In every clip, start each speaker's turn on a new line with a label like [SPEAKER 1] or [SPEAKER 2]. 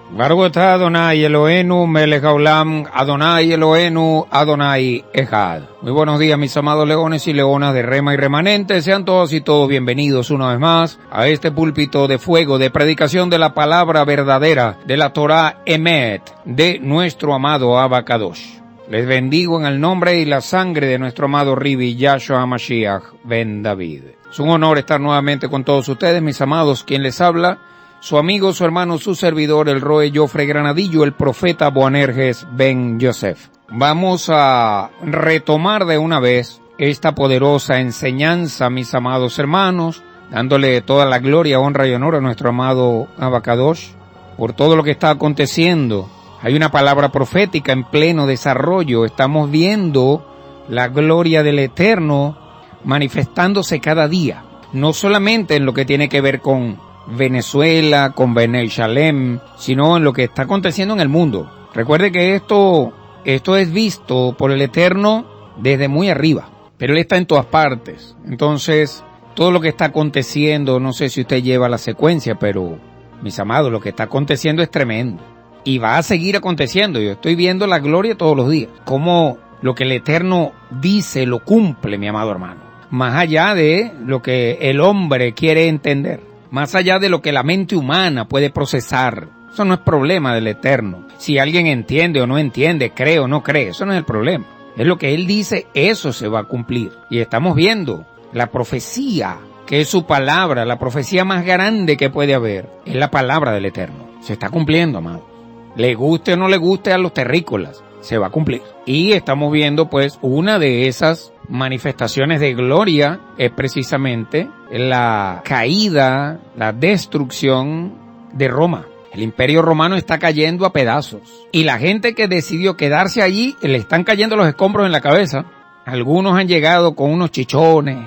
[SPEAKER 1] Baruch atah Adonai Eloheinu melech haolam, Adonai Eloheinu, Adonai Echad. Muy buenos días, mis amados leones y leonas de Rema y Remanente. Sean todos y todos bienvenidos una vez más a este púlpito de fuego de predicación de la palabra verdadera de la Torah Emet de nuestro amado Abba Kadosh. Les bendigo en el nombre y la sangre de nuestro amado Ribi Yahshua Mashiach ben David. Es un honor estar nuevamente con todos ustedes, mis amados. Quien les habla, su amigo, su hermano, su servidor, el Roe Jofre Granadillo, el profeta Boanerges ben Yosef. Vamos a retomar de una vez esta poderosa enseñanza, mis amados hermanos, dándole toda la gloria, honra y honor a nuestro amado Abba Kadosh por todo lo que está aconteciendo. Hay una palabra profética en pleno desarrollo. Estamos viendo la gloria del Eterno manifestándose cada día. No solamente en lo que tiene que ver con Venezuela, con Bnei Shalem, sino en lo que está aconteciendo en el mundo. Recuerde que esto es visto por el Eterno desde muy arriba, pero Él está en todas partes. Entonces, todo lo que está aconteciendo, no sé si usted lleva la secuencia, pero, mis amados, lo que está aconteciendo es tremendo. Y va a seguir aconteciendo. Yo estoy viendo la gloria todos los días. Cómo lo que el Eterno dice lo cumple, mi amado hermano. Más allá de lo que el hombre quiere entender. Más allá de lo que la mente humana puede procesar. Eso no es problema del Eterno. Si alguien entiende o no entiende, cree o no cree, eso no es el problema. Es lo que Él dice, eso se va a cumplir. Y estamos viendo la profecía, que es su palabra, la profecía más grande que puede haber. Es la palabra del Eterno. Se está cumpliendo, amado. Le guste o no le guste a los terrícolas, se va a cumplir. Y estamos viendo pues una de esas manifestaciones de gloria es precisamente la caída, la destrucción de Roma. El imperio romano está cayendo a pedazos. Y la gente que decidió quedarse allí, le están cayendo los escombros en la cabeza. Algunos han llegado con unos chichones,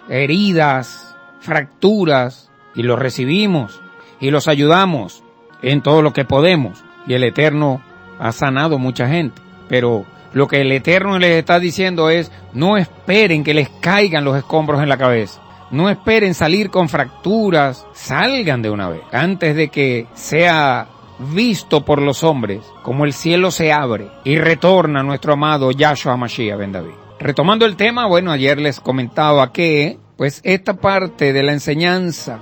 [SPEAKER 1] heridas, fracturas, y los recibimos y los ayudamos en todo lo que podemos. Y el Eterno ha sanado mucha gente. Pero lo que el Eterno les está diciendo es, no esperen que les caigan los escombros en la cabeza. No esperen salir con fracturas. Salgan de una vez. Antes de que sea visto por los hombres, como el cielo se abre y retorna nuestro amado Yahshua Mashiach ben David. Retomando el tema, bueno, ayer les comentaba que, pues, esta parte de la enseñanza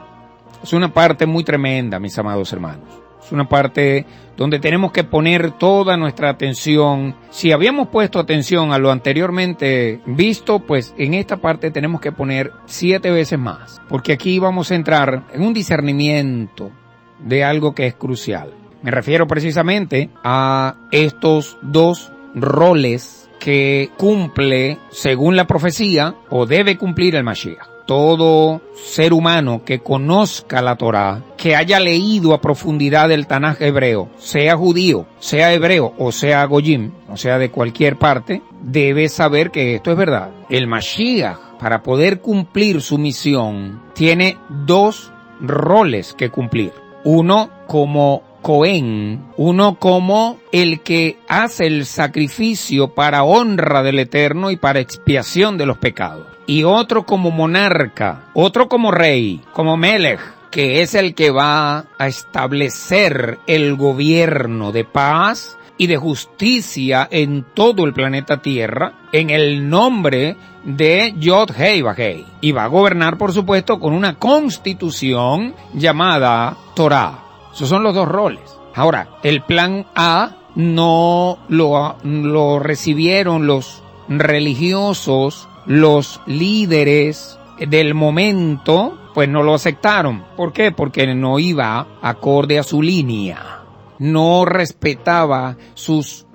[SPEAKER 1] es una parte muy tremenda, mis amados hermanos. Es una parte donde tenemos que poner toda nuestra atención. Si habíamos puesto atención a lo anteriormente visto, pues en esta parte tenemos que poner 7 veces más. Porque aquí vamos a entrar en un discernimiento de algo que es crucial. Me refiero precisamente a estos dos roles que cumple, según la profecía, o debe cumplir el Mashiach. Todo ser humano que conozca la Torá, que haya leído a profundidad el Tanaj hebreo, sea judío, sea hebreo o sea goyim, o sea de cualquier parte, debe saber que esto es verdad. El Mashiach, para poder cumplir su misión, tiene 2 roles que cumplir. Uno como Cohen, uno como el que hace el sacrificio para honra del Eterno y para expiación de los pecados. Y otro como monarca, otro como rey, como Melech, que es el que va a establecer el gobierno de paz y de justicia en todo el planeta Tierra, en el nombre de Yod-Hei Vah-Hei. Y va a gobernar, por supuesto, con una constitución llamada Torah. Esos son los 2 roles. Ahora, el plan A no lo recibieron los religiosos, los líderes del momento, pues no lo aceptaron. ¿Por qué? Porque no iba acorde a su línea. No respetaba sus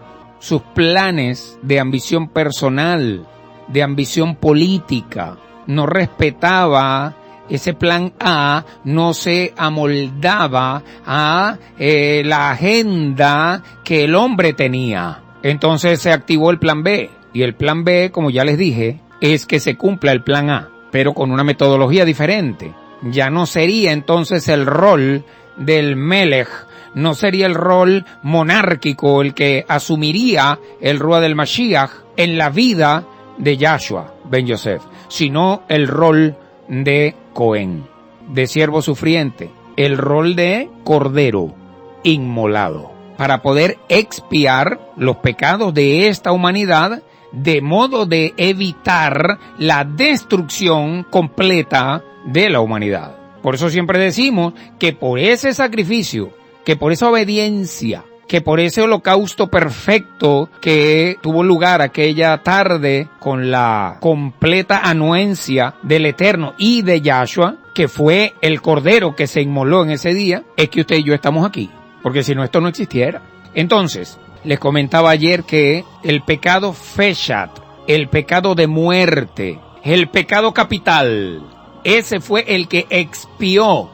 [SPEAKER 1] planes de ambición personal, de ambición política. No respetaba ese plan A, no se amoldaba a la agenda que el hombre tenía. Entonces se activó el plan B. Y el plan B, como ya les dije, es que se cumpla el plan A, pero con una metodología diferente. Ya no sería entonces el rol del Melech, no sería el rol monárquico el que asumiría el Ruach del Mashiach en la vida de Yahshua ben Yosef, sino el rol de Cohen, de siervo sufriente, el rol de cordero inmolado para poder expiar los pecados de esta humanidad, de modo de evitar la destrucción completa de la humanidad. Por eso siempre decimos que por ese sacrificio, que por esa obediencia, que por ese holocausto perfecto que tuvo lugar aquella tarde con la completa anuencia del Eterno y de Yahshua, que fue el Cordero que se inmoló en ese día, es que usted y yo estamos aquí. Porque si no, esto no existiera. Entonces, les comentaba ayer que el pecado Feshat, el pecado de muerte, el pecado capital, ese fue el que expió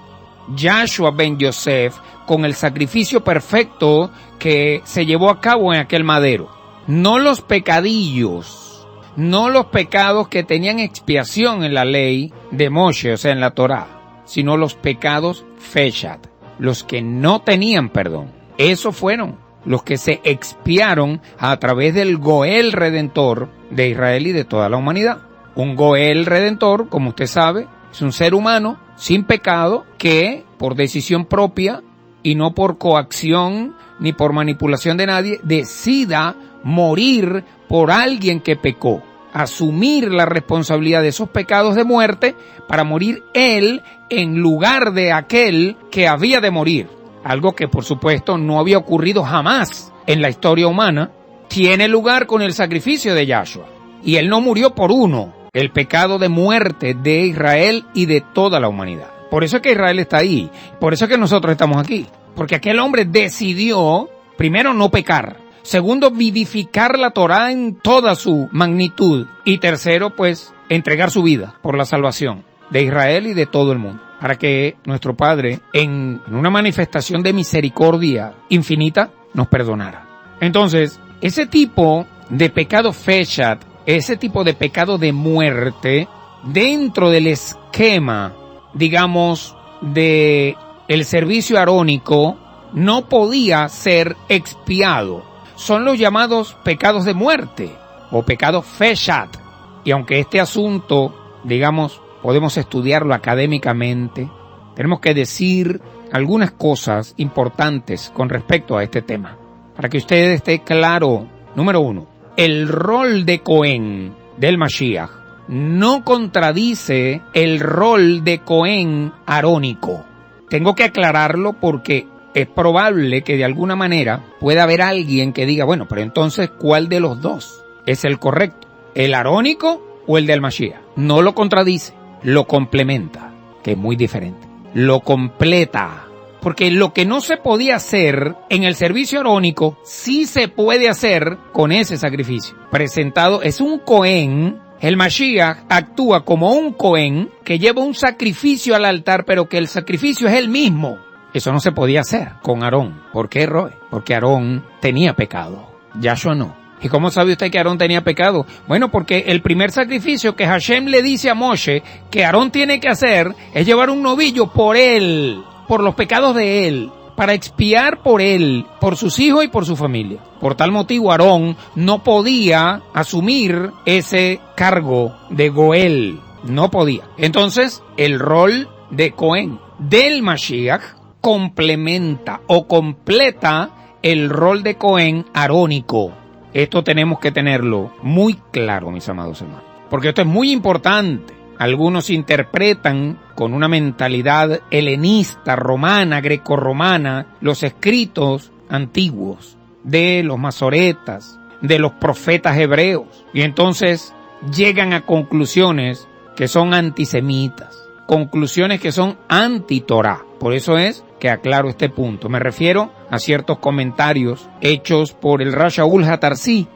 [SPEAKER 1] Yahshua ben Yosef con el sacrificio perfecto que se llevó a cabo en aquel madero. No los pecadillos, no los pecados que tenían expiación en la ley de Moshe, o sea, en la Torá, sino los pecados Feshat, los que no tenían perdón. Esos fueron los que se expiaron a través del Goel Redentor de Israel y de toda la humanidad. Un Goel Redentor, como usted sabe, es un ser humano sin pecado que, por decisión propia y no por coacción ni por manipulación de nadie, decida morir por alguien que pecó, asumir la responsabilidad de esos pecados de muerte para morir él en lugar de aquel que había de morir. Algo que por supuesto no había ocurrido jamás en la historia humana, tiene lugar con el sacrificio de Yahshua. Y él no murió por uno, el pecado de muerte de Israel y de toda la humanidad. Por eso es que Israel está ahí, por eso es que nosotros estamos aquí. Porque aquel hombre decidió, primero, no pecar. Segundo, vivificar la Torá en toda su magnitud. Y tercero, pues, entregar su vida por la salvación de Israel y de todo el mundo. Para que nuestro Padre, en una manifestación de misericordia infinita, nos perdonara. Entonces, ese tipo de pecado Feshat, ese tipo de pecado de muerte, dentro del esquema, digamos, de el servicio arónico, no podía ser expiado. Son los llamados pecados de muerte o pecados Feshat. Y aunque este asunto, digamos, podemos estudiarlo académicamente, tenemos que decir algunas cosas importantes con respecto a este tema. Para que usted esté claro, número uno, el rol de Cohen del Mashiach no contradice el rol de Cohen arónico. Tengo que aclararlo porque es probable que de alguna manera pueda haber alguien que diga, bueno, pero entonces, ¿cuál de los dos es el correcto? ¿El arónico o el del Mashiach? No lo contradice, lo complementa, que es muy diferente. Lo completa. Porque lo que no se podía hacer en el servicio arónico, sí se puede hacer con ese sacrificio. Presentado, es un Cohen. El Mashiach actúa como un Cohen que lleva un sacrificio al altar, pero que el sacrificio es él mismo. Eso no se podía hacer con Aarón. ¿Por qué, Roe? Porque Aarón tenía pecado. Yahshua no. ¿Y cómo sabe usted que Aarón tenía pecado? Bueno, porque el primer sacrificio que Hashem le dice a Moshe que Aarón tiene que hacer es llevar un novillo por él, por los pecados de él, para expiar por él, por sus hijos y por su familia. Por tal motivo, Aarón no podía asumir ese cargo de Goel. No podía. Entonces, el rol de Cohen del Mashiach complementa o completa el rol de Cohen arónico. Esto tenemos que tenerlo muy claro, mis amados hermanos, porque esto es muy importante. Algunos interpretan con una mentalidad helenista, romana, grecorromana, los escritos antiguos de los masoretas, de los profetas hebreos, y entonces llegan a conclusiones que son antisemitas, conclusiones que son anti-Torá. Por eso es que aclaro este punto. Me refiero a ciertos comentarios hechos por el Rav Shaul Hatarsi,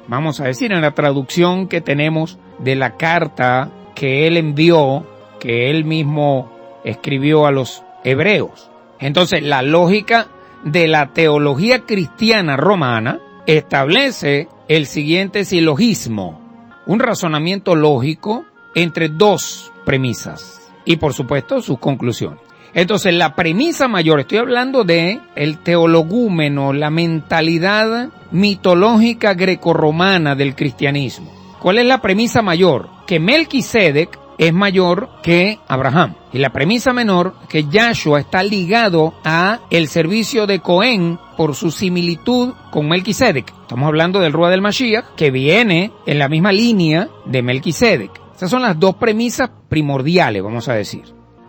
[SPEAKER 1] vamos a decir, en la traducción que tenemos de la carta que él envió, que él mismo escribió a los hebreos. Entonces, la lógica de la teología cristiana romana establece el siguiente silogismo, un razonamiento lógico entre dos premisas y, por supuesto, sus conclusiones. Entonces, la premisa mayor, estoy hablando de el teologúmeno, la mentalidad mitológica grecorromana del cristianismo. ¿Cuál es la premisa mayor? Que Melquisedec es mayor que Abraham. Y la premisa menor, que Yahshua está ligado a el servicio de Cohen por su similitud con Melquisedec. Estamos hablando del Ruach del Mashiach, que viene en la misma línea de Melquisedec. Esas son las dos premisas primordiales, vamos a decir.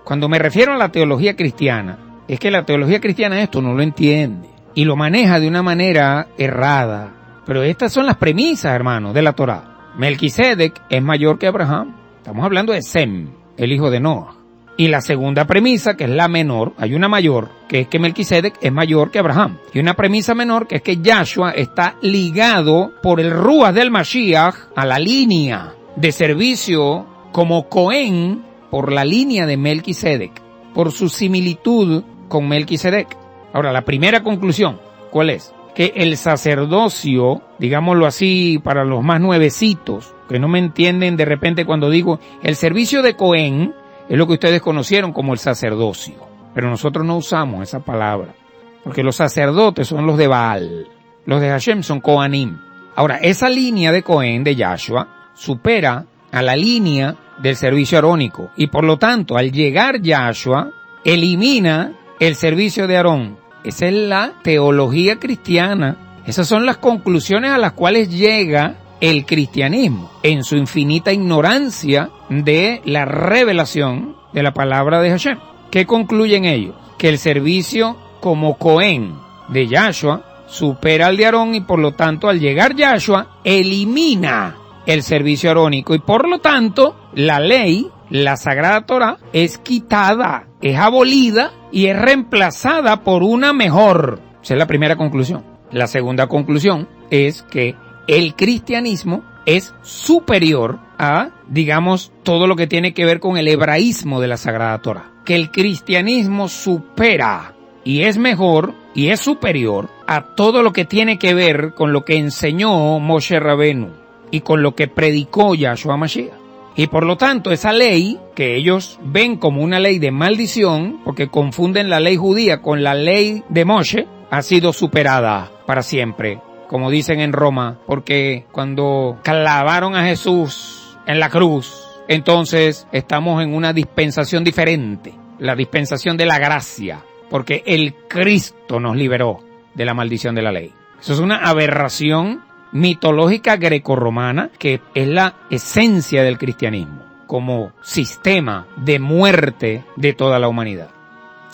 [SPEAKER 1] Cuando me refiero a la teología cristiana, es que la teología cristiana esto no lo entiende y lo maneja de una manera errada. Pero estas son las premisas, hermanos, de la Torá. Melquisedec es mayor que Abraham. Estamos hablando de Sem, el hijo de Noah. Y la segunda premisa, que es la menor, hay una mayor, que es que Melquisedec es mayor que Abraham. Y una premisa menor, que es que Yahshua está ligado por el Ruach del Mashiach a la línea de servicio como Cohen por la línea de Melquisedec, por su similitud con Melquisedec. Ahora, la primera conclusión, ¿cuál es? Que el sacerdocio, digámoslo así, para los más nuevecitos, que no me entienden de repente cuando digo el servicio de Cohen, es lo que ustedes conocieron como el sacerdocio. Pero nosotros no usamos esa palabra, porque los sacerdotes son los de Baal, los de Hashem son Kohanim. Ahora, esa línea de Cohen, de Yahshua, supera a la línea del servicio arónico, y por lo tanto, al llegar Yahshua, elimina el servicio de Aarón. Esa es la teología cristiana. Esas son las conclusiones a las cuales llega el cristianismo en su infinita ignorancia de la revelación de la palabra de Hashem. ¿Qué concluyen ellos? Que el servicio como Cohen de Yahshua supera al de Aarón y por lo tanto al llegar Yahshua elimina el servicio arónico y por lo tanto la ley, la Sagrada Torá, es quitada, es abolida y es reemplazada por una mejor. Esa es la primera conclusión. La segunda conclusión es que el cristianismo es superior a, digamos, todo lo que tiene que ver con el hebraísmo de la Sagrada Torá. Que el cristianismo supera y es mejor y es superior a todo lo que tiene que ver con lo que enseñó Moshe Rabenu y con lo que predicó Yahshua Mashiach. Y por lo tanto, esa ley, que ellos ven como una ley de maldición, porque confunden la ley judía con la ley de Moshe, ha sido superada para siempre, como dicen en Roma, porque cuando clavaron a Jesús en la cruz, entonces estamos en una dispensación diferente, la dispensación de la gracia, porque el Cristo nos liberó de la maldición de la ley. Eso es una aberración mitológica grecorromana que es la esencia del cristianismo como sistema de muerte de toda la humanidad.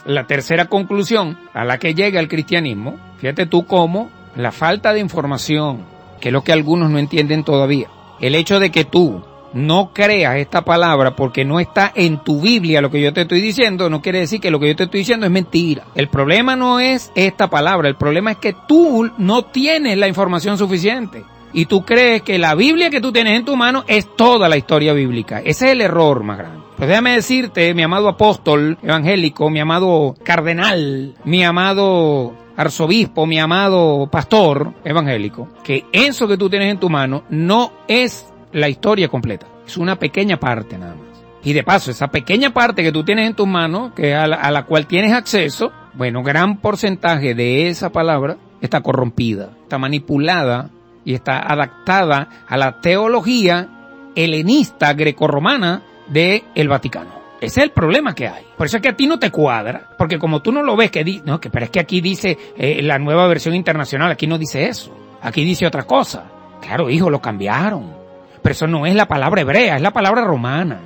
[SPEAKER 1] La tercera conclusión a la que llega el cristianismo, fíjate tú cómo la falta de información, que es lo que algunos no entienden todavía, el hecho de que tú no creas esta palabra porque no está en tu Biblia lo que yo te estoy diciendo, no quiere decir que lo que yo te estoy diciendo es mentira. El problema no es esta palabra, el problema es que tú no tienes la información suficiente. Y tú crees que la Biblia que tú tienes en tu mano es toda la historia bíblica. Ese es el error más grande. Pues déjame decirte, mi amado apóstol evangélico, mi amado cardenal, mi amado arzobispo, mi amado pastor evangélico, que eso que tú tienes en tu mano no es la historia completa, es una pequeña parte nada más. Y de paso, esa pequeña parte que tú tienes en tus manos, que a la cual tienes acceso, bueno, gran porcentaje de esa palabra está corrompida, está manipulada y está adaptada a la teología helenista grecorromana del Vaticano. Ese es el problema que hay. Por eso es que a ti no te cuadra, porque como tú no lo ves, pero es que aquí dice la nueva versión internacional, aquí no dice eso, aquí dice otra cosa. Claro, hijo, lo cambiaron. Pero eso no es la palabra hebrea, es la palabra romana.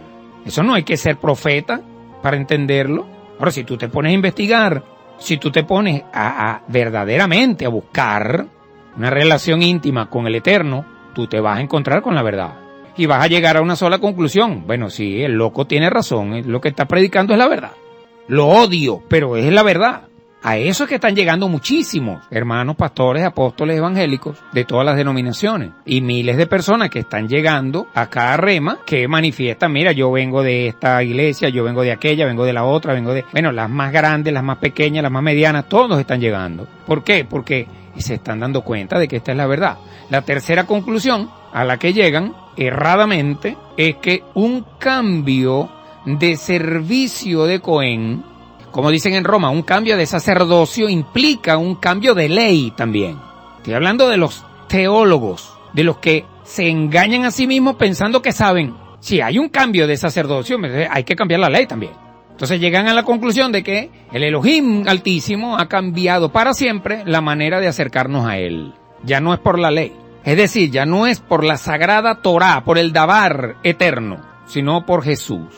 [SPEAKER 1] Eso no hay que ser profeta para entenderlo. Ahora, si tú te pones a investigar, si tú te pones a verdaderamente a buscar una relación íntima con el Eterno, tú te vas a encontrar con la verdad. Y vas a llegar a una sola conclusión. Bueno, sí, el loco tiene razón, lo que está predicando es la verdad. Lo odio, pero es la verdad. A eso es que están llegando muchísimos hermanos, pastores, apóstoles evangélicos de todas las denominaciones. Y miles de personas que están llegando acá a Rema, que manifiestan, mira, yo vengo de esta iglesia, yo vengo de aquella, vengo de la otra, vengo de... Bueno, las más grandes, las más pequeñas, las más medianas, todos están llegando. ¿Por qué? Porque se están dando cuenta de que esta es la verdad. La tercera conclusión a la que llegan, erradamente, es que un cambio de servicio de Cohen, como dicen en Roma, un cambio de sacerdocio implica un cambio de ley también. Estoy hablando de los teólogos, de los que se engañan a sí mismos pensando que saben. si hay un cambio de sacerdocio, hay que cambiar la ley también. Entonces llegan a la conclusión de que el Elohim Altísimo ha cambiado para siempre la manera de acercarnos a Él. Ya no es por la ley. Es decir, ya no es por la sagrada Torá, por el Dabar eterno, sino por Jesús.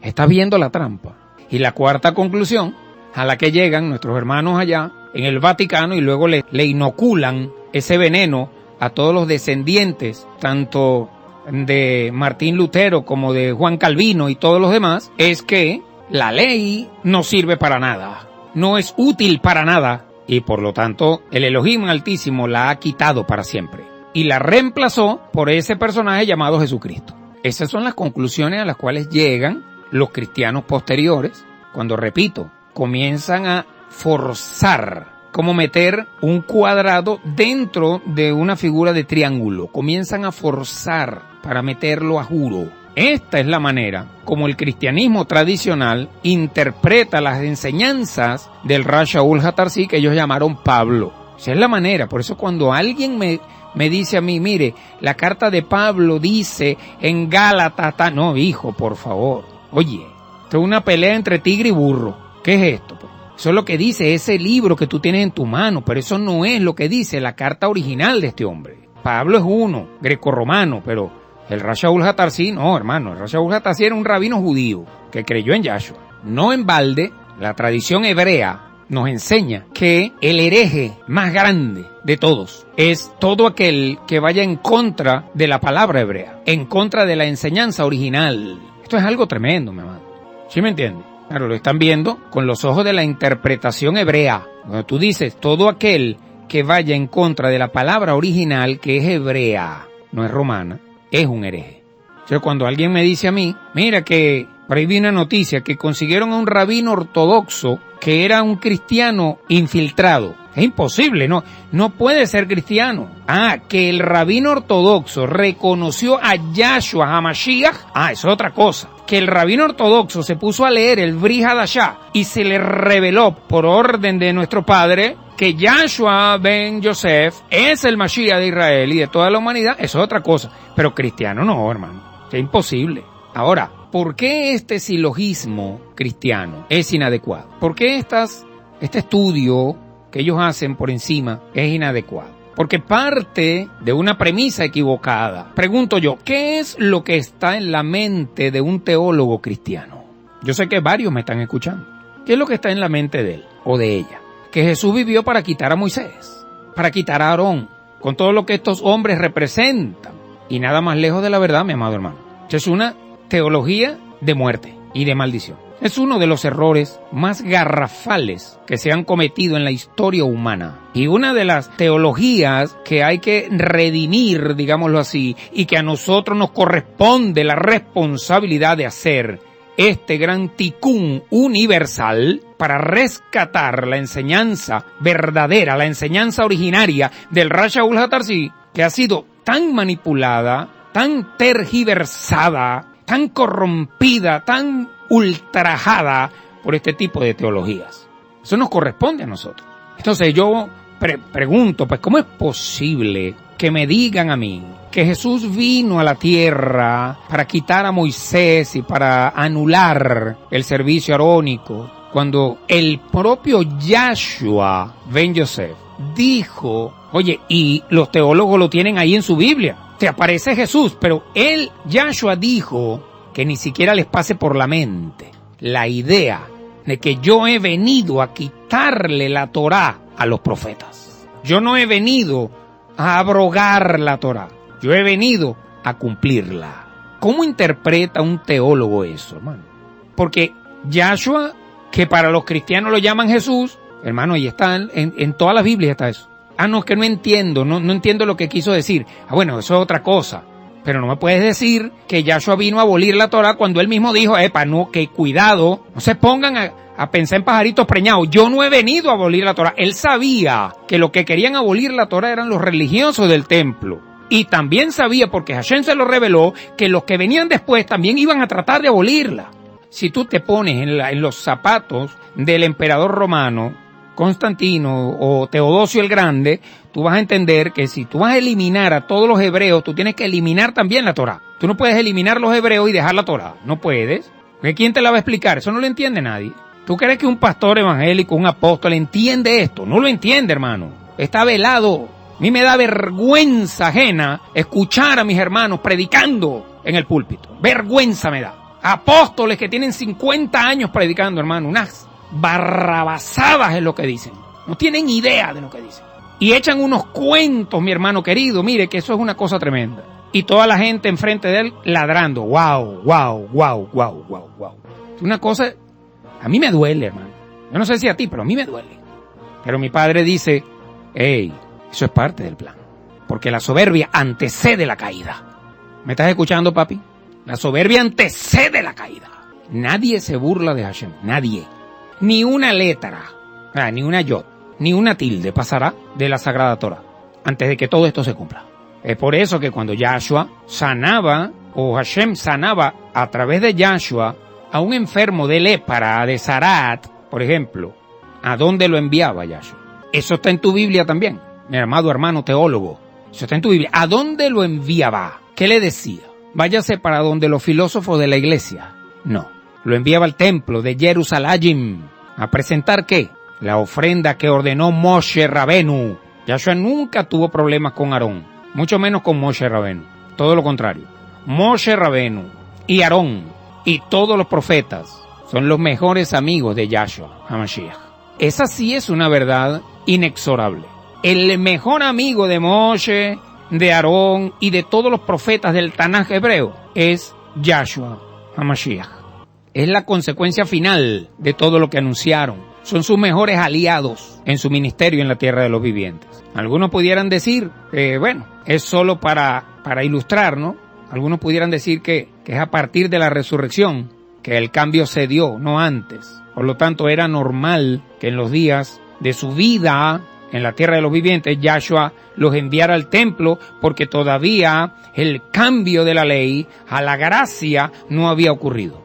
[SPEAKER 1] ¿Estás viendo la trampa? Y la cuarta conclusión a la que llegan nuestros hermanos allá en el Vaticano y luego le inoculan ese veneno a todos los descendientes, tanto de Martín Lutero como de Juan Calvino y todos los demás, es que la ley no sirve para nada, no es útil para nada, y por lo tanto el Elohim Altísimo la ha quitado para siempre y la reemplazó por ese personaje llamado Jesucristo. Esas son las conclusiones a las cuales llegan los cristianos posteriores cuando, repito, comienzan a forzar, como meter un cuadrado dentro de una figura de triángulo, comienzan a forzar para meterlo a juro. Esta es la manera como el cristianismo tradicional interpreta las enseñanzas del Rav Shaul HaTarsi, que ellos llamaron Pablo. Esa es la manera. Por eso cuando alguien me dice a mí, mire, la carta de Pablo dice en Gálatas, no, hijo, por favor. Oye, esto es una pelea entre tigre y burro. ¿Qué es esto? Eso es lo que dice ese libro que tú tienes en tu mano, pero eso no es lo que dice la carta original de este hombre. Pablo es uno, grecorromano, pero el Rav Shaul HaTarsi, no, hermano, el Rav Shaul HaTarsi era un rabino judío que creyó en Yahshua. No en balde, la tradición hebrea nos enseña que el hereje más grande de todos es todo aquel que vaya en contra de la palabra hebrea, en contra de la enseñanza original. Esto es algo tremendo, mi amado. ¿Sí me entiende? Claro, lo están viendo con los ojos de la interpretación hebrea. Cuando tú dices todo aquel que vaya en contra de la palabra original, que es hebrea, no es romana, es un hereje. O sea, cuando alguien me dice a mí, mira que por ahí vi una noticia que consiguieron a un rabino ortodoxo que era un cristiano infiltrado. Es imposible, no puede ser cristiano. Que el rabino ortodoxo reconoció a Yahshua HaMashiach, eso es otra cosa. Que el rabino ortodoxo se puso a leer el Brit Hadashah y se le reveló por orden de nuestro padre que Yahshua ben Yosef es el Mashiach de Israel y de toda la humanidad, eso es otra cosa. Pero cristiano no, hermano. Es imposible. Ahora, ¿por qué este silogismo cristiano es inadecuado? ¿Por qué este estudio que ellos hacen por encima es inadecuado? Porque parte de una premisa equivocada. Pregunto yo, ¿qué es lo que está en la mente de un teólogo cristiano? Yo sé que varios me están escuchando. ¿Qué es lo que está en la mente de él o de ella? Que Jesús vivió para quitar a Moisés, para quitar a Aarón, con todo lo que estos hombres representan. Y nada más lejos de la verdad, mi amado hermano. Es una teología de muerte y de maldición. Es uno de los errores más garrafales que se han cometido en la historia humana. Y una de las teologías que hay que redimir, digámoslo así, y que a nosotros nos corresponde la responsabilidad de hacer este gran ticún universal para rescatar la enseñanza verdadera, la enseñanza originaria del Rav Shaul HaTarsi, que ha sido tan manipulada, tan tergiversada, tan corrompida, tan ultrajada por este tipo de teologías. Eso nos corresponde a nosotros. Entonces yo pregunto, pues, ¿cómo es posible que me digan a mí que Jesús vino a la tierra para quitar a Moisés y para anular el servicio arónico, cuando el propio Yahshua ben Yosef dijo, oye, y los teólogos lo tienen ahí en su Biblia, te aparece Jesús, pero él, Yahshua, dijo que ni siquiera les pase por la mente la idea de que yo he venido a quitarle la Torá a los profetas. Yo no he venido a abrogar la Torá, yo he venido a cumplirla. ¿Cómo interpreta un teólogo eso, hermano? Porque Yahshua, que para los cristianos lo llaman Jesús, hermano, ahí está, en todas las Biblias está eso. No, es que no entiendo lo que quiso decir. Bueno, eso es otra cosa. Pero no me puedes decir que Yahshua vino a abolir la Torah cuando él mismo dijo, no, que cuidado, no se pongan a pensar en pajaritos preñados. Yo no he venido a abolir la Torah. Él sabía que lo que querían abolir la Torah eran los religiosos del templo. Y también sabía, porque Hashem se lo reveló, que los que venían después también iban a tratar de abolirla. Si tú te pones en los zapatos del emperador romano, Constantino o Teodosio el Grande, tú vas a entender que si tú vas a eliminar a todos los hebreos, tú tienes que eliminar también la Torá. Tú no puedes eliminar los hebreos y dejar la Torá. No puedes. Porque ¿quién te la va a explicar? Eso no lo entiende nadie. ¿Tú crees que un pastor evangélico, un apóstol, entiende esto? No lo entiende, hermano. Está velado. A mí me da vergüenza ajena escuchar a mis hermanos predicando en el púlpito. Vergüenza me da. Apóstoles que tienen 50 años predicando, hermano. Unas barrabasadas es lo que dicen. No tienen idea de lo que dicen. Y echan unos cuentos, mi hermano querido. Mire que eso es una cosa tremenda. Y toda la gente enfrente de él ladrando. Wow, wow, wow, wow, wow, wow. Es una cosa, a mí me duele, hermano. Yo no sé si a ti, pero a mí me duele. Pero mi padre dice, hey, eso es parte del plan. Porque la soberbia antecede la caída. ¿Me estás escuchando, papi? La soberbia antecede la caída. Nadie se burla de Hashem. Nadie. Ni una letra, ni una yod, ni una tilde pasará de la Sagrada Torah antes de que todo esto se cumpla. Es por eso que cuando Yahshua sanaba, o Hashem sanaba a través de Yahshua a un enfermo de lepra, de Zarat, por ejemplo, ¿a dónde lo enviaba Yahshua? Eso está en tu Biblia también, mi amado hermano teólogo. Eso está en tu Biblia. ¿A dónde lo enviaba? ¿Qué le decía? Váyase para donde los filósofos de la iglesia. No, lo enviaba al templo de Jerusalén. ¿A presentar qué? La ofrenda que ordenó Moshe Rabenu. Yahshua nunca tuvo problemas con Aarón, mucho menos con Moshe Rabenu. Todo lo contrario. Moshe Rabenu y Aarón y todos los profetas son los mejores amigos de Yahshua HaMashiach. Esa sí es una verdad inexorable. El mejor amigo de Moshe, de Aarón y de todos los profetas del Tanaj hebreo es Yahshua HaMashiach. Es la consecuencia final de todo lo que anunciaron. Son sus mejores aliados en su ministerio en la tierra de los vivientes. Algunos pudieran decir, es solo para ilustrar, ¿no? Algunos pudieran decir que es a partir de la resurrección que el cambio se dio, no antes. Por lo tanto, era normal que en los días de su vida en la tierra de los vivientes, Yahshua los enviara al templo porque todavía el cambio de la ley a la gracia no había ocurrido.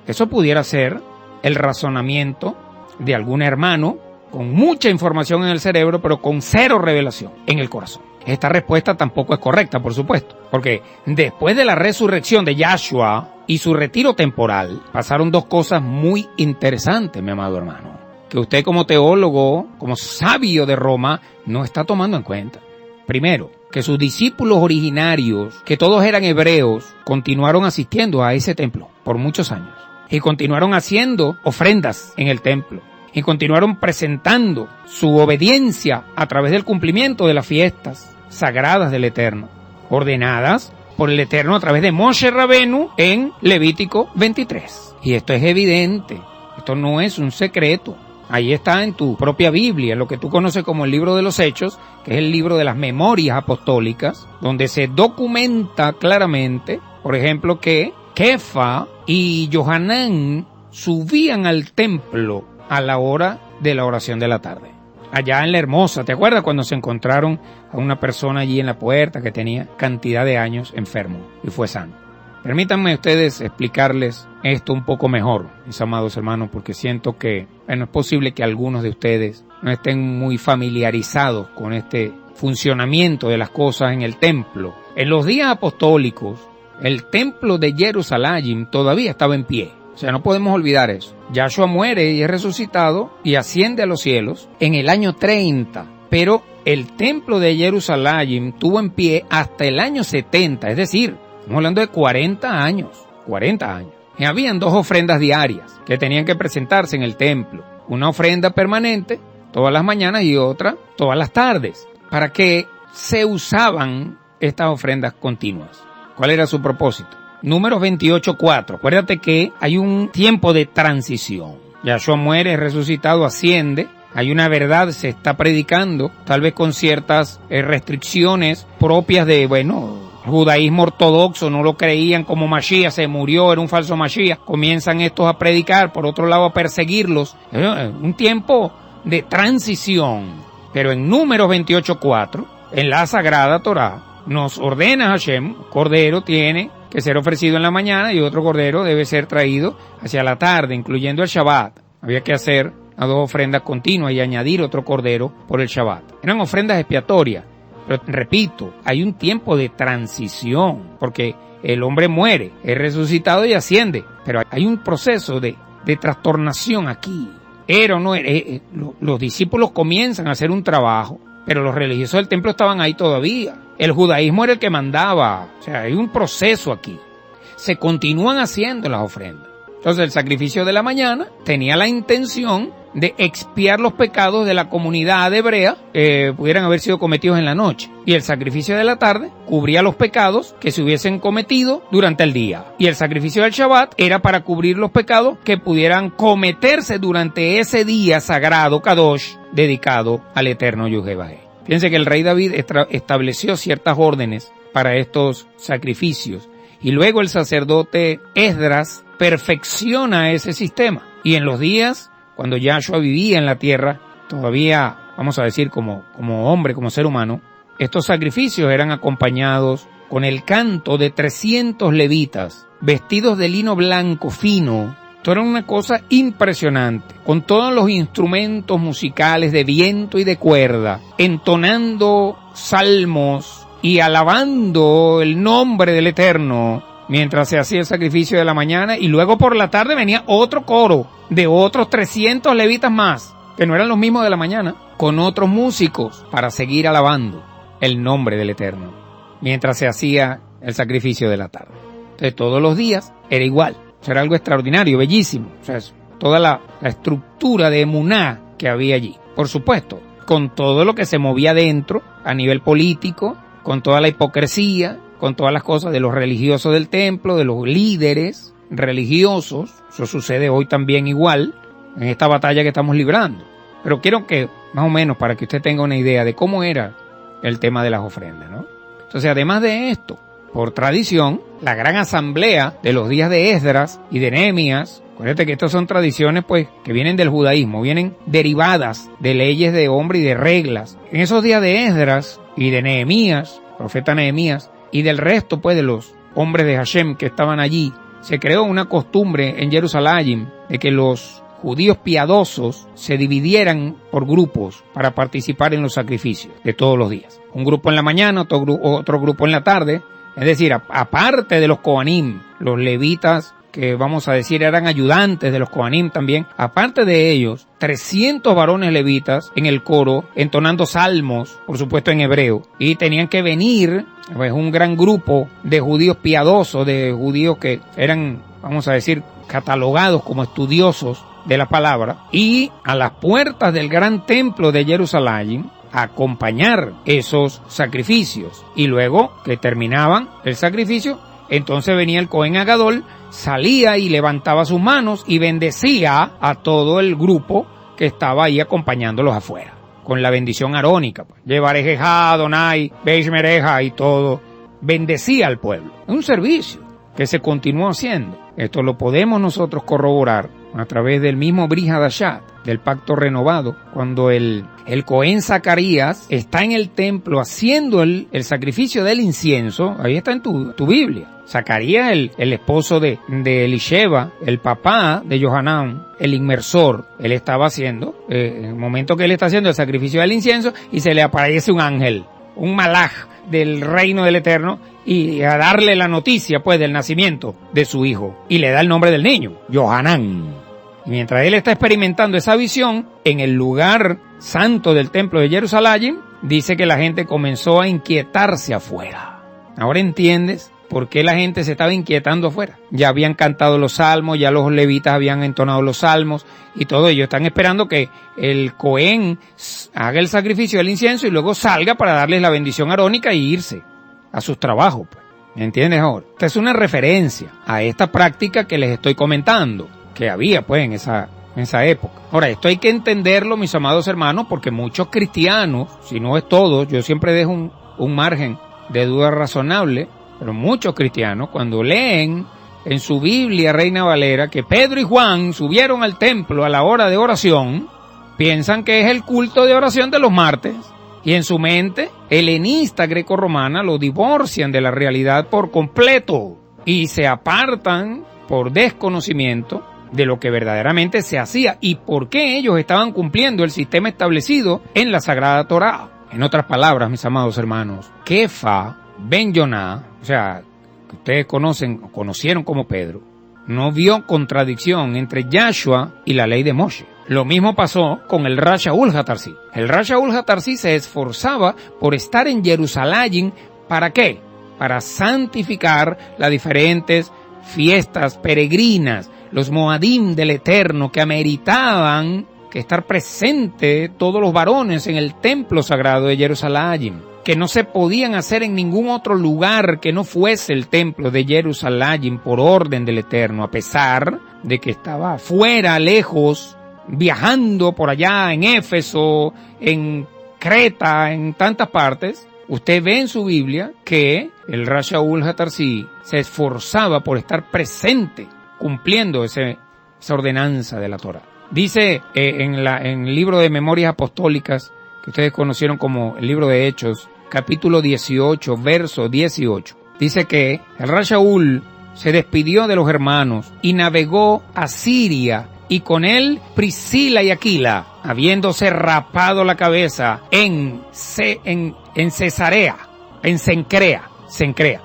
[SPEAKER 1] Eso pudiera ser el razonamiento de algún hermano con mucha información en el cerebro, pero con cero revelación en el corazón. Esta respuesta tampoco es correcta, por supuesto, porque después de la resurrección de Yahshua y su retiro temporal, pasaron dos cosas muy interesantes, mi amado hermano, que usted como teólogo, como sabio de Roma, no está tomando en cuenta. Primero, que sus discípulos originarios, que todos eran hebreos, continuaron asistiendo a ese templo por muchos años. Y continuaron haciendo ofrendas en el templo. Y continuaron presentando su obediencia a través del cumplimiento de las fiestas sagradas del Eterno, ordenadas por el Eterno a través de Moshe Rabenu en Levítico 23. Y esto es evidente, esto no es un secreto. Ahí está en tu propia Biblia, lo que tú conoces como el libro de los Hechos, que es el libro de las memorias apostólicas, donde se documenta claramente, por ejemplo, que Kefa y Yohanan subían al templo a la hora de la oración de la tarde. Allá en la Hermosa, ¿te acuerdas cuando se encontraron a una persona allí en la puerta que tenía cantidad de años enfermo y fue sano? Permítanme ustedes explicarles esto un poco mejor, mis amados hermanos, porque siento que es posible que algunos de ustedes no estén muy familiarizados con este funcionamiento de las cosas en el templo. En los días apostólicos, el templo de Jerusalén todavía estaba en pie. O sea, no podemos olvidar eso. Yahshua muere y es resucitado y asciende a los cielos en el año 30. Pero el templo de Jerusalén tuvo en pie hasta el año 70. Es decir, estamos hablando de 40 años. 40 años. Y habían dos ofrendas diarias que tenían que presentarse en el templo. Una ofrenda permanente todas las mañanas y otra todas las tardes. ¿Para qué se usaban estas ofrendas continuas? ¿Cuál era su propósito? Números 28:4. Acuérdate que hay un tiempo de transición. Yahshua muere, es resucitado, asciende. Hay una verdad, se está predicando, tal vez con ciertas restricciones propias de, judaísmo ortodoxo, no lo creían como Mashiach, se murió, era un falso Mashiach. Comienzan estos a predicar, por otro lado a perseguirlos. Un tiempo de transición. Pero en Números 28:4, en la Sagrada Torá, nos ordena Hashem, cordero tiene que ser ofrecido en la mañana y otro cordero debe ser traído hacia la tarde, incluyendo el Shabbat. Había que hacer a 2 ofrendas continuas y añadir otro cordero por el Shabbat. Eran ofrendas expiatorias, pero repito, hay un tiempo de transición, porque el hombre muere, es resucitado y asciende, pero hay un proceso de trastornación aquí. Era o no era, los discípulos comienzan a hacer un trabajo, pero los religiosos del templo estaban ahí todavía. El judaísmo era el que mandaba, o sea, hay un proceso aquí. Se continúan haciendo las ofrendas. Entonces el sacrificio de la mañana tenía la intención de expiar los pecados de la comunidad hebrea que pudieran haber sido cometidos en la noche. Y el sacrificio de la tarde cubría los pecados que se hubiesen cometido durante el día. Y el sacrificio del Shabbat era para cubrir los pecados que pudieran cometerse durante ese día sagrado, Kadosh, dedicado al eterno Yuhevahé. Fíjense que el rey David estableció ciertas órdenes para estos sacrificios. Y luego el sacerdote Esdras perfecciona ese sistema. Y en los días, cuando Yahshua vivía en la tierra, todavía, vamos a decir, como hombre, como ser humano, estos sacrificios eran acompañados con el canto de 300 levitas, vestidos de lino blanco fino. Esto era una cosa impresionante, con todos los instrumentos musicales de viento y de cuerda, entonando salmos y alabando el nombre del Eterno, mientras se hacía el sacrificio de la mañana, y luego por la tarde venía otro coro de otros 300 levitas más, que no eran los mismos de la mañana, con otros músicos para seguir alabando el nombre del Eterno, mientras se hacía el sacrificio de la tarde. Entonces todos los días era igual, eso era algo extraordinario, bellísimo, o sea, toda la estructura de emuná que había allí, por supuesto, con todo lo que se movía dentro a nivel político, con toda la hipocresía, con todas las cosas de los religiosos del templo, de los líderes religiosos. Eso sucede hoy también igual en esta batalla que estamos librando. Pero quiero que, más o menos, para que usted tenga una idea de cómo era el tema de las ofrendas, ¿no? Entonces, además de esto, por tradición, la gran asamblea de los días de Esdras y de Nehemías, acuérdate que estas son tradiciones, pues, que vienen del judaísmo, vienen derivadas de leyes de hombre y de reglas. En esos días de Esdras y de Nehemías, profeta Nehemías, y del resto, pues, de los hombres de Hashem que estaban allí, se creó una costumbre en Jerusalén de que los judíos piadosos se dividieran por grupos para participar en los sacrificios de todos los días. Un grupo en la mañana, otro grupo en la tarde, es decir, aparte de los Kohanim, los levitas, que vamos a decir eran ayudantes de los Kohanim también, aparte de ellos, 300 varones levitas en el coro, entonando salmos, por supuesto en hebreo, y tenían que venir, pues, un gran grupo de judíos piadosos, de judíos que eran, vamos a decir, catalogados como estudiosos de la palabra, y a las puertas del gran templo de Jerusalén, a acompañar esos sacrificios. Y luego que terminaban el sacrificio, entonces venía el Cohen Agadol, salía y levantaba sus manos y bendecía a todo el grupo que estaba ahí acompañándolos afuera, con la bendición arónica, pues. Yevarejeja, Adonai, Beishmereja y todo. Bendecía al pueblo. Es un servicio que se continuó haciendo. Esto lo podemos nosotros corroborar a través del mismo Brit Hadashat, del pacto renovado, cuando el Cohen Zacarías está en el templo haciendo el sacrificio del incienso. Ahí está en tu Biblia. Zacarías, el esposo de Elisheva, el papá de Johanán, el inmersor, él estaba haciendo, en el momento que él está haciendo el sacrificio del incienso, y se le aparece un ángel, un malaj del reino del Eterno, y a darle la noticia, pues, del nacimiento de su hijo, y le da el nombre del niño, Johanán. Y mientras él está experimentando esa visión, en el lugar santo del templo de Jerusalén, dice que la gente comenzó a inquietarse afuera. ¿Ahora entiendes por qué la gente se estaba inquietando afuera? Ya habían cantado los salmos, ya los levitas habían entonado los salmos, y todo ello. Están esperando que el Cohen haga el sacrificio del incienso y luego salga para darles la bendición arónica e irse a sus trabajos, pues. ¿Me entiendes ahora? Esta es una referencia a esta práctica que les estoy comentando, que había, pues, en esa época. Ahora, esto hay que entenderlo, mis amados hermanos, porque muchos cristianos, si no es todos, yo siempre dejo un margen de duda razonable, pero muchos cristianos, cuando leen en su Biblia Reina Valera que Pedro y Juan subieron al templo a la hora de oración, piensan que es el culto de oración de los martes, y en su mente helenista greco-romana lo divorcian de la realidad por completo, y se apartan por desconocimiento de lo que verdaderamente se hacía y por qué ellos estaban cumpliendo el sistema establecido en la Sagrada Torá. En otras palabras, mis amados hermanos, Kefa ben Yoná, o sea, que ustedes conocieron como Pedro, no vio contradicción entre Yahshua y la ley de Moshe. Lo mismo pasó con el Rav Shaul HaTarsi. El Rav Shaul HaTarsi se esforzaba por estar en Jerusalén. ¿Para qué? Para santificar las diferentes fiestas peregrinas, los Moadim del Eterno que ameritaban que estar presente todos los varones en el templo sagrado de Jerusalén, que no se podían hacer en ningún otro lugar que no fuese el templo de Jerusalén por orden del Eterno, a pesar de que estaba fuera, lejos, viajando por allá en Éfeso, en Creta, en tantas partes. Usted ve en su Biblia que el Rav Shaul HaTarsi se esforzaba por estar presente, cumpliendo esa ordenanza de la Torah. Dice en el libro de Memorias Apostólicas, que ustedes conocieron como el libro de Hechos, capítulo 18, verso 18. Dice que el Rav Shaul se despidió de los hermanos y navegó a Siria, y con él Priscila y Aquila, habiéndose rapado la cabeza en Cesarea, en Cencrea.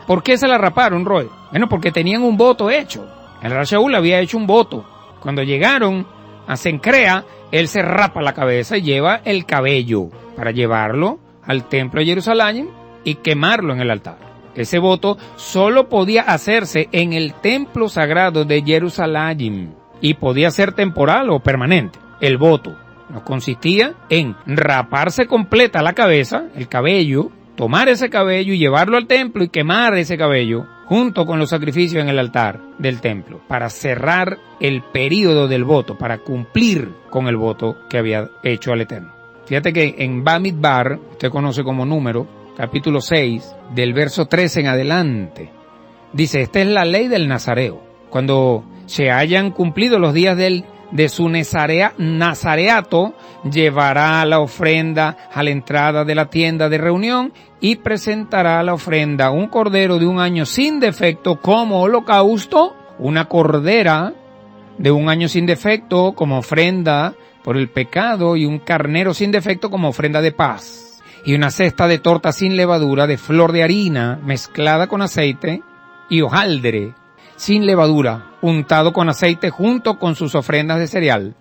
[SPEAKER 1] ¿Por qué se la raparon, Roy? Bueno, porque tenían un voto hecho. El Rav Shaul había hecho un voto. Cuando llegaron a Cencrea, él se rapa la cabeza y lleva el cabello para llevarlo al templo de Jerusalén y quemarlo en el altar. Ese voto solo podía hacerse en el templo sagrado de Jerusalén y podía ser temporal o permanente. El voto consistía en raparse completa la cabeza, el cabello, tomar ese cabello y llevarlo al templo y quemar ese cabello junto con los sacrificios en el altar del templo para cerrar el período del voto, para cumplir con el voto que había hecho al Eterno. Fíjate que en Bamidbar, usted conoce como número, capítulo 6, del verso 13 en adelante, dice, esta es la ley del Nazareo. Cuando se hayan cumplido los días de su nazareato, llevará la ofrenda a la entrada de la tienda de reunión y presentará a la ofrenda un cordero de un año sin defecto como holocausto, una cordera de un año sin defecto como ofrenda por el pecado y un carnero sin defecto como ofrenda de paz, y una cesta de torta sin levadura de flor de harina mezclada con aceite y hojaldre sin levadura, untado con aceite junto con sus ofrendas de cereal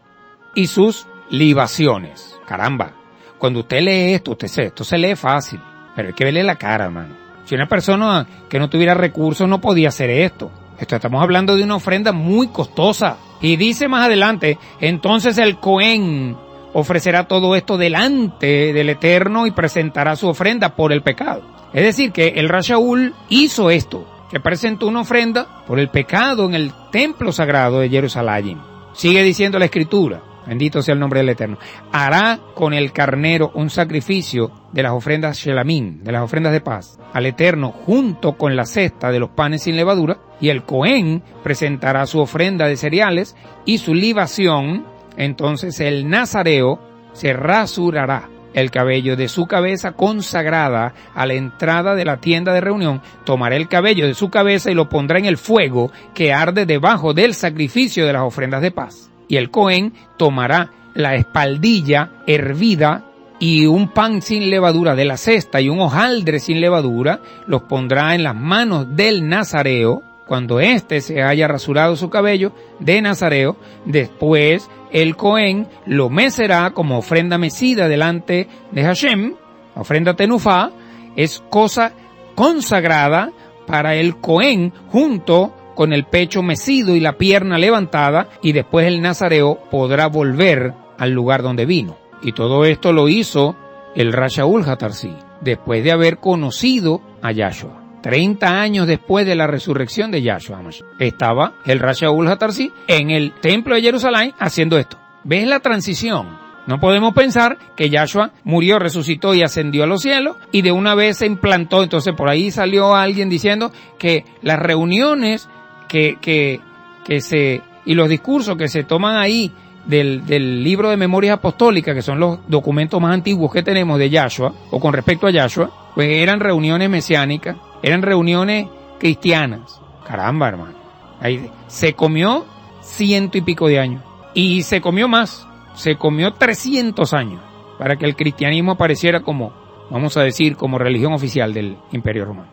[SPEAKER 1] y sus libaciones. Caramba, cuando usted lee esto, esto se lee fácil, pero hay que verle la cara, hermano. Si una persona que no tuviera recursos no podía hacer esto. Estamos hablando de una ofrenda muy costosa. Y dice más adelante, entonces el Cohen ofrecerá todo esto delante del Eterno y presentará su ofrenda por el pecado. Es decir, que el Rav Shaul hizo esto, que presentó una ofrenda por el pecado en el templo sagrado de Jerusalén. Sigue diciendo la Escritura, bendito sea el nombre del Eterno, hará con el carnero un sacrificio de las ofrendas shelamim, de las ofrendas de paz, al Eterno junto con la cesta de los panes sin levadura, y el Cohen presentará su ofrenda de cereales y su libación. Entonces el nazareo se rasurará el cabello de su cabeza consagrada a la entrada de la tienda de reunión, tomará el cabello de su cabeza y lo pondrá en el fuego que arde debajo del sacrificio de las ofrendas de paz. Y el Cohen tomará la espaldilla hervida y un pan sin levadura de la cesta y un hojaldre sin levadura, los pondrá en las manos del nazareo, cuando éste se haya rasurado su cabello de nazareo. Después el Cohen lo mecerá como ofrenda mecida delante de Hashem. La ofrenda tenufá es cosa consagrada para el Cohen junto con el pecho mecido y la pierna levantada, y después el nazareo podrá volver al lugar donde vino. Y todo esto lo hizo el Rav Shaul HaTarsi después de haber conocido a Yahshua. 30 años después de la resurrección de Yahshua estaba el Rav Shaul HaTarsi en el templo de Jerusalén haciendo esto. ¿Ves la transición? No podemos pensar que Yahshua murió, resucitó y ascendió a los cielos y de una vez se implantó. Entonces por ahí salió alguien diciendo que las reuniones y los discursos que se toman ahí del libro de Memorias Apostólicas, que son los documentos más antiguos que tenemos de Yahshua, o con respecto a Yahshua, pues eran reuniones mesiánicas, eran reuniones cristianas. Caramba, hermano. Ahí se comió 100 y pico de años. Y se comió más, se comió 300 años para que el cristianismo apareciera como, vamos a decir, como religión oficial del Imperio Romano.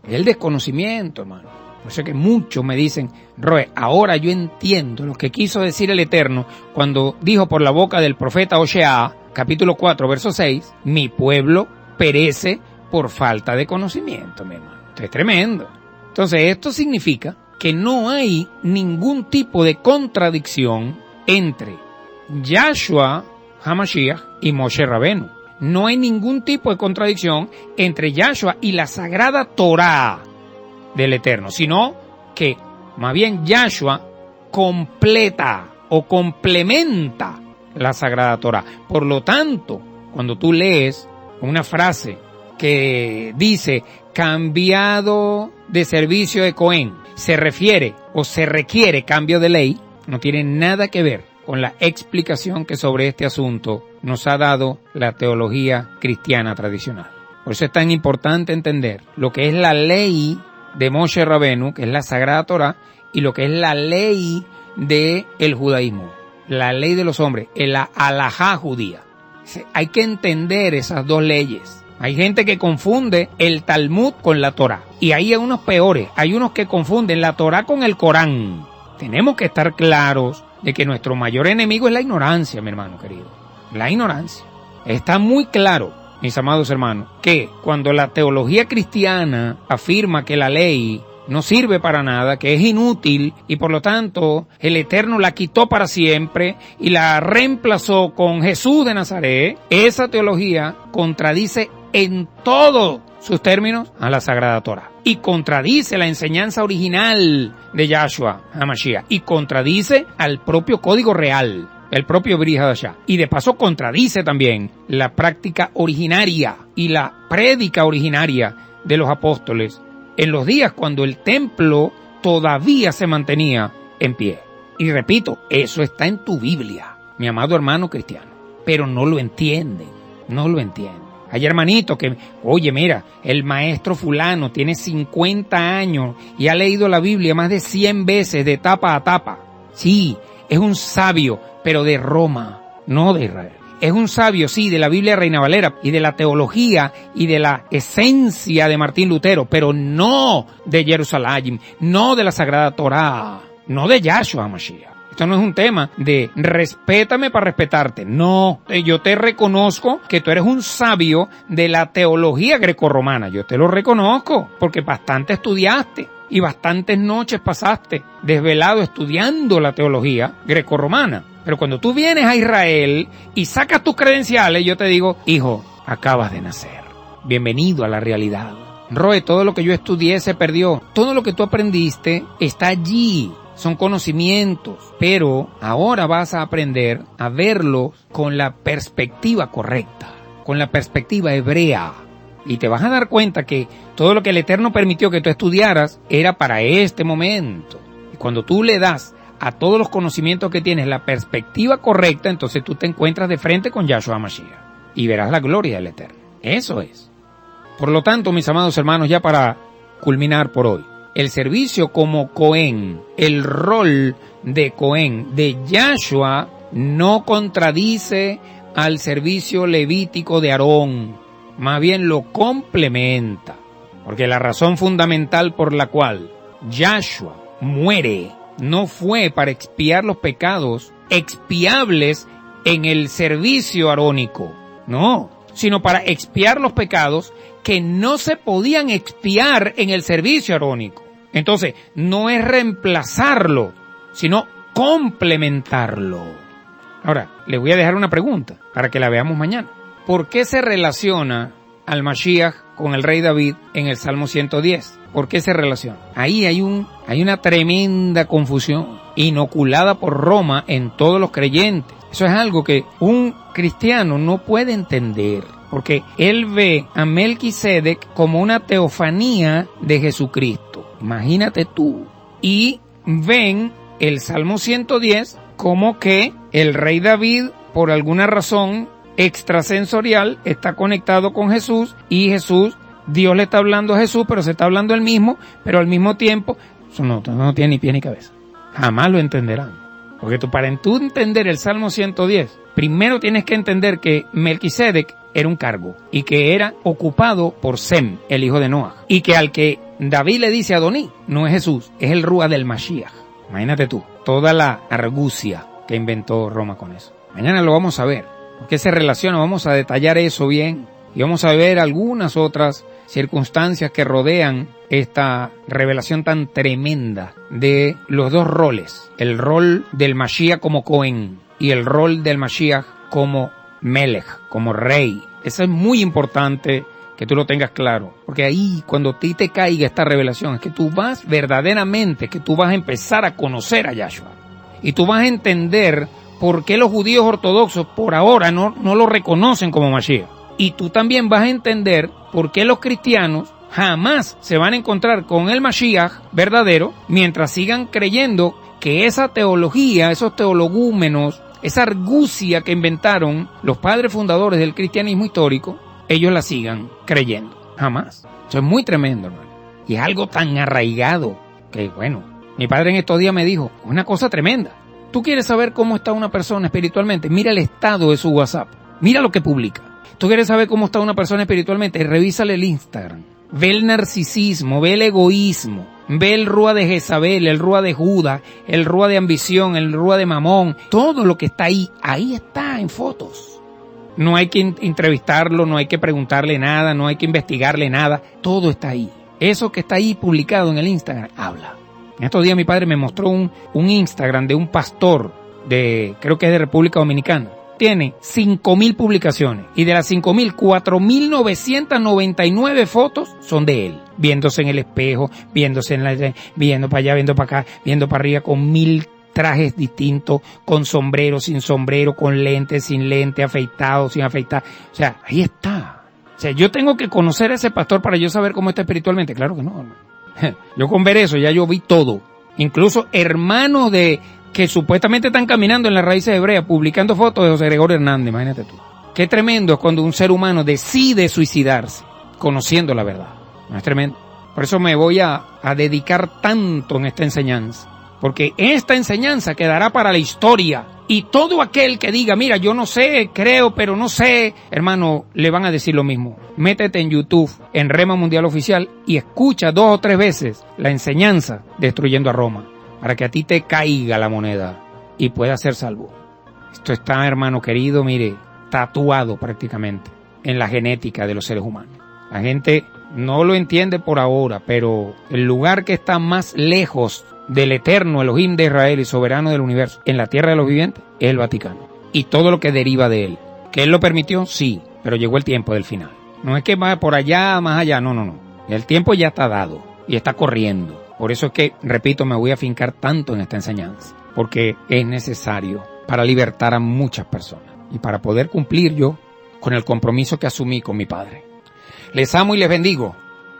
[SPEAKER 1] El desconocimiento, hermano. Por eso que muchos me dicen, Roe, ahora yo entiendo lo que quiso decir el Eterno cuando dijo por la boca del profeta Oseas, capítulo 4, verso 6, mi pueblo perece por falta de conocimiento, mi hermano. Esto es tremendo. Entonces, esto significa que no hay ningún tipo de contradicción entre Yahshua HaMashiach y Moshe Rabenu. No hay ningún tipo de contradicción entre Yahshua y la sagrada Torá del Eterno, sino que más bien Yahshua completa o complementa la sagrada Torá. Por lo tanto, cuando tú lees una frase que dice cambiado de servicio de Cohen, se refiere o se requiere cambio de ley, no tiene nada que ver con la explicación que sobre este asunto nos ha dado la teología cristiana tradicional. Por eso es tan importante entender lo que es la ley de Moshe Rabenu, que es la Sagrada Torá, y lo que es la ley del judaísmo, la ley de los hombres, la halajá judía. Hay que entender esas dos leyes. Hay gente que confunde el Talmud con la Torá, y hay unos peores, hay unos que confunden la Torá con el Corán. Tenemos que estar claros de que nuestro mayor enemigo es la ignorancia, mi hermano querido. La ignorancia. Está muy claro, mis amados hermanos, que cuando la teología cristiana afirma que la ley no sirve para nada, que es inútil y por lo tanto el Eterno la quitó para siempre y la reemplazó con Jesús de Nazaret, esa teología contradice en todos sus términos a la Sagrada Torá y contradice la enseñanza original de Yahshua HaMashiach y contradice al propio código real, el propio Brit Hadashah, y de paso contradice también la práctica originaria y la prédica originaria de los apóstoles en los días cuando el templo todavía se mantenía en pie. Y repito, eso está en tu Biblia, mi amado hermano cristiano, pero no lo entienden, no lo entienden. Hay hermanitos que, oye, mira, el maestro fulano tiene 50 años y ha leído la Biblia más de 100 veces de tapa a tapa. Sí, es un sabio, pero de Roma, no de Israel. Es un sabio, sí, de la Biblia Reina Valera y de la teología y de la esencia de Martín Lutero, pero no de Jerusalén, no de la Sagrada Torá, no de Yahshua HaMashiach. Esto no es un tema de respétame para respetarte. No, yo te reconozco que tú eres un sabio de la teología grecorromana. Yo te lo reconozco porque bastante estudiaste y bastantes noches pasaste desvelado estudiando la teología grecorromana. Pero cuando tú vienes a Israel y sacas tus credenciales, yo te digo, hijo, acabas de nacer. Bienvenido a la realidad. Roe, todo lo que yo estudié se perdió. Todo lo que tú aprendiste está allí. Son conocimientos, pero ahora vas a aprender a verlos con la perspectiva correcta, con la perspectiva hebrea. Y te vas a dar cuenta que todo lo que el Eterno permitió que tú estudiaras era para este momento. Y cuando tú le das a todos los conocimientos que tienes la perspectiva correcta, entonces tú te encuentras de frente con Yahshua HaMashiach y verás la gloria del Eterno. Eso es. Por lo tanto, mis amados hermanos, ya para culminar por hoy, el servicio como Cohen, el rol de Cohen de Yahshua no contradice al servicio levítico de Aarón, más bien lo complementa, porque la razón fundamental por la cual Yahshua muere no fue para expiar los pecados expiables en el servicio arónico, no, sino para expiar los pecados que no se podían expiar en el servicio arónico. Entonces, no es reemplazarlo, sino complementarlo. Ahora, les voy a dejar una pregunta para que la veamos mañana. ¿Por qué se relaciona al Mashiach con el rey David en el Salmo 110? ¿Por qué se relaciona? Ahí hay una tremenda confusión inoculada por Roma en todos los creyentes. Eso es algo que un cristiano no puede entender, porque él ve a Melquisedec como una teofanía de Jesucristo. Imagínate tú. Y ven el Salmo 110 como que el rey David, por alguna razón extrasensorial, está conectado con Jesús y Jesús, Dios le está hablando a Jesús, pero se está hablando él mismo, pero al mismo tiempo, eso no tiene ni pie ni cabeza. jamás lo entenderán. Porque para tú entender el Salmo 110, primero tienes que entender que Melquisedec era un cargo y que era ocupado por Sem, el hijo de Noah. Y que al que David le dice Adoní, no es Jesús, es el Rúa del Mashiach. Imagínate tú, toda la argucia que inventó Roma con eso. Mañana lo vamos a ver, porque se relaciona, vamos a detallar eso bien y vamos a ver algunas otras circunstancias que rodean esta revelación tan tremenda de los dos roles, el rol del Mashiach como Cohen y el rol del Mashiach como Melech, como rey. Eso es muy importante que tú lo tengas claro, porque ahí cuando a ti te caiga esta revelación es que tú vas verdaderamente, que tú vas a empezar a conocer a Yahshua y tú vas a entender por qué los judíos ortodoxos por ahora no lo reconocen como Mashiach. Y tú también vas a entender por qué los cristianos jamás se van a encontrar con el Mashiach verdadero mientras sigan creyendo que esa teología, esos teologúmenos, esa argucia que inventaron los padres fundadores del cristianismo histórico, ellos la sigan creyendo. Jamás. Eso es muy tremendo, hermano. Y es algo tan arraigado que, bueno, mi padre en estos días me dijo, una cosa tremenda. ¿Tú quieres saber cómo está una persona espiritualmente? Mira el estado de su WhatsApp. Mira lo que publica. ¿Tú quieres saber cómo está una persona espiritualmente? Revísale el Instagram. Ve el narcisismo, ve el egoísmo, ve el rúa de Jezabel, el rúa de Judas, el rúa de ambición, el rúa de Mamón. Todo lo que está ahí está en fotos. No hay que entrevistarlo, no hay que preguntarle nada, no hay que investigarle nada. Todo está ahí. Eso que está ahí publicado en el Instagram, habla. En estos días mi padre me mostró un Instagram de un pastor creo que es de República Dominicana. Tiene 5,000 publicaciones y de las 5,000, 4,999 fotos son de él. Viéndose en el espejo, viendo para allá, viendo para acá, viendo para arriba con 1,000 trajes distintos, con sombrero, sin sombrero, con lente, sin lente, afeitado, sin afeitar. O sea, ahí está. O sea, yo tengo que conocer a ese pastor para yo saber cómo está espiritualmente. Claro que no, hermano. Yo con ver eso ya yo vi todo. Incluso hermanos que supuestamente están caminando en las raíces hebreas, publicando fotos de José Gregorio Hernández, imagínate tú. Qué tremendo es cuando un ser humano decide suicidarse, conociendo la verdad. ¿No es tremendo? Por eso me voy a dedicar tanto en esta enseñanza, porque esta enseñanza quedará para la historia. Y todo aquel que diga, mira, yo no sé, creo, pero no sé, hermano, le van a decir lo mismo. Métete en YouTube, en Rema Mundial Oficial, y escucha 2 o 3 veces la enseñanza Destruyendo a Roma, para que a ti te caiga la moneda y puedas ser salvo. Esto está, hermano querido, mire, tatuado prácticamente en la genética de los seres humanos. La gente no lo entiende por ahora, pero el lugar que está más lejos del eterno Elohim de Israel y soberano del universo en la tierra de los vivientes es el Vaticano y todo lo que deriva de él. ¿Que él lo permitió? Sí, pero llegó el tiempo del final. No es que va por allá, más allá, no. El tiempo ya está dado y está corriendo. Por eso es que, repito, me voy a fincar tanto en esta enseñanza, porque es necesario para libertar a muchas personas y para poder cumplir yo con el compromiso que asumí con mi Padre. Les amo y les bendigo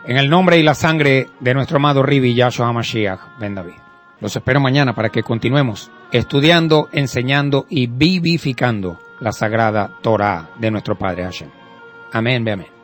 [SPEAKER 1] en el nombre y la sangre de nuestro amado Ribi Yahshua HaMashiach Ben David. Los espero mañana para que continuemos estudiando, enseñando y vivificando la sagrada Torah de nuestro Padre Hashem. Amén, amén.